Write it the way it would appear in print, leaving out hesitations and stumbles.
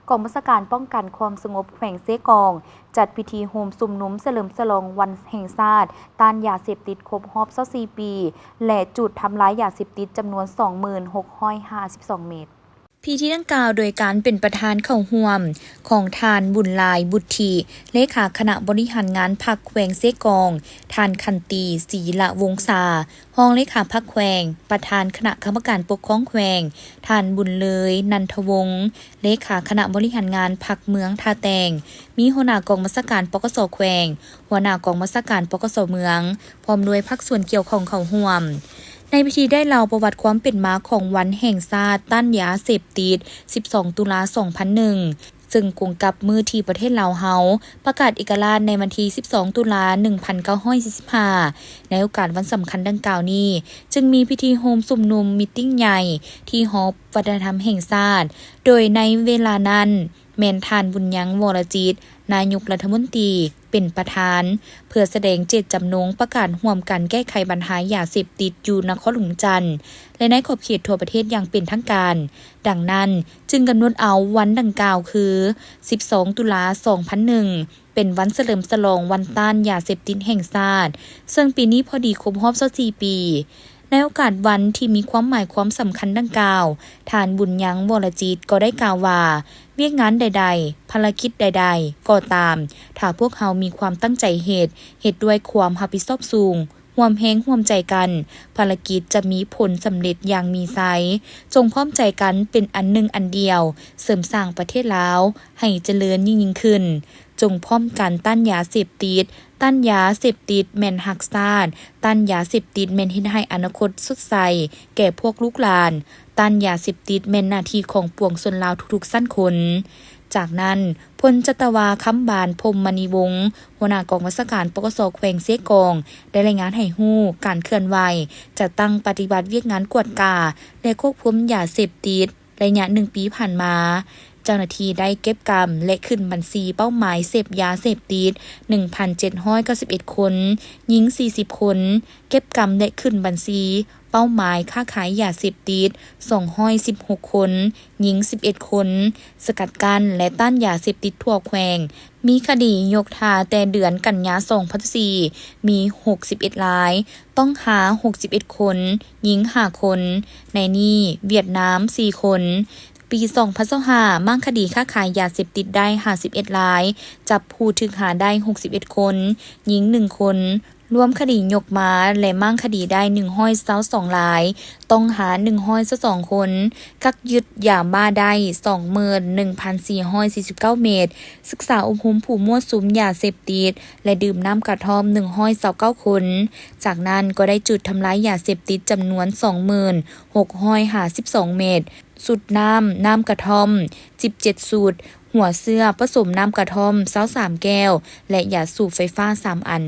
กองบัญชาการป้องกันความสงบแขวงเซกองจัดพิธีโฮมสุมนุมเฉลิมฉลองวันแห่งชาติต้านยาเสพติดครบรอบ24 ปีและจุดทำลายยาเสพติดจำนวน 2652 เมตรพิธีดังกล่าวโดยการเป็นประธานเข้าร่วมของทานบุญลายบุตรีเลขาคณะบริหารงานพรรคแขวงเซกองทานคันตีศรีละวงศารองเลขาพรรคแขวงประธานคณะกรรมการปกครองแขวงทานบุญเลยนันทวงศ์เลขาคณะบริหารงานพรรคเมืองท่าแตงมีหัวหน้ากองบัญชาการปกส.แขวงหัวหน้ากองบัญชาการปกส.เมืองพร้อมด้วยภาคส่วนเกี่ยวข้องเข้าร่วมในพิธีได้เล่าประวัติความเป็นมาของวันแห่งชาติต้านยาเสพติด 12 ตุลา 2001 ซึ่งกุงกับมือที่ประเทศลาวเฮาประกาศเอกราชในวันที่ 12 ตุลา 1945 ในโอกาสวันสำคัญดังกล่าวนี้จึงมีพิธีโฮมสุมนุมมีตติ้งใหญ่ที่หอวัฒนธรรมแห่งชาติโดยในเวลานั้นแม่นทานบุญยังวรจิตนายกรัฐมนตรีเป็นประธานเพื่อแสดงเจตจำนงประกาศร่วมกันแก้ไขปัญหายาเสพติดอยู่นครหลวงจันทน์และในขอบเขตทั่วประเทศอย่างเป็นทางการดังนั้นจึงกำหนดเอาวันดังกล่าวคือ 12 ตุลา 2001 เป็นวันเฉลิมฉลองวันต้านยาเสพติดแห่งชาติซึ่งปีนี้พอดีครบรอบ24 ปีในโอกาสวันที่มีความหมายความสำคัญดังกล่าวทานบุญยังวรจิตก็ได้กล่าวว่าเวียกงานใดๆภารกิจใดๆก็ตามถ้าพวกเขามีความตั้งใจเหตุด้วยความรับผิดชอบสูงร่วมแรงร่วมใจกันภารกิจจะมีผลสำเร็จอย่างมีไซจงพร้อมใจกันเป็นอันหนึ่งอันเดียวเสริมสร้างประเทศลาวให้เจริญยิ่งขึ้นจงพร้อมกันต้านยาเสพติดต้านยาเสพติดแม่นหักชาติต้านยาเสพติดแม่นเฮ็ดให้อนาคตสดใสแก่พวกลูกหลานต้านยาเสพติดแม่นหน้าที่ของปวงชนลาวทุกๆสั้นคนจากนั้นพลจัตวาค้ำบานพรหมมณีวงศ์หัวหน้ากองบัญชาการปกส.แขวงเซกองได้รายงานให้ฮู้การเคลื่อนไหวจะตั้งปฏิบัติเวียกงานกวดกาและควบคุมยาเสพติดระยะ1 ปีผ่านมาเจ้าหน้าที่ได้เก็บกำและขึ้นบัญชีเป้าหมายเสพยาเสพติด 1,791 คนหญิง40 คนเก็บกำและขึ้นบัญชีเป้าหมายค้าขายยาเสพติด216 คนหญิง11 คนสกัดกั้นและต้านยาเสพติดทั่วแขวงมีคดียกทาแต่เดือนกันยา2004มี61รายต้องหา61คนหญิง5คนในนี้เวียดนาม4คนปี2025มั่งคดีค้าขายยาเสพติดได้51รายจับผู้ถูกหาได้61คนหญิง1คนรวมคดียกมาและมั่งคดีได้122รายต้องหา122คนกักยึดยาบ้าได้ 21,449 เมตรศึกษาอบรมผู้มั่วสุมยาเสพติดและดื่มน้ำกระท่อม129คนจากนั้นก็ได้จุดทำลายยาเสพติดจำนวน 2652 เมตรสูตรน้ำกระท่อม17สูตรหัวเสื้อผสมน้ำกระท่อม23แก้วและยาสูบไฟฟ้า3อัน